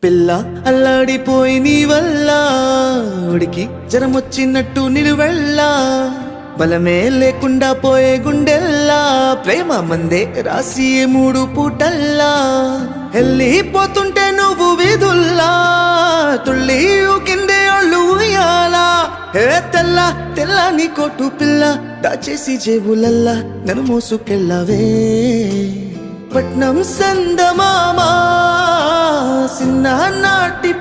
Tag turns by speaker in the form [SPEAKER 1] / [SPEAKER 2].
[SPEAKER 1] పిల్ల అల్లాడిపోయి నీ వల్ల ఉడికి జరమొచ్చినట్టు నిలువెళ్ళా బలమే లేకుండా పోయే గుండెల్లా ప్రేమ మందే రాసి మూడు పూటల్లా వెళ్ళిపోతుంటే నువ్వు వీధుల్లా తుళ్ళి కిందే ఒళ్ళు ఉయ్యాలా ఏ తెల్ల తెల్లని కోటు పిల్ల దాచేసి జేబులల్లా నన్ను మోసుకెళ్ళవే పట్నం సందమామా సిన్న నాటి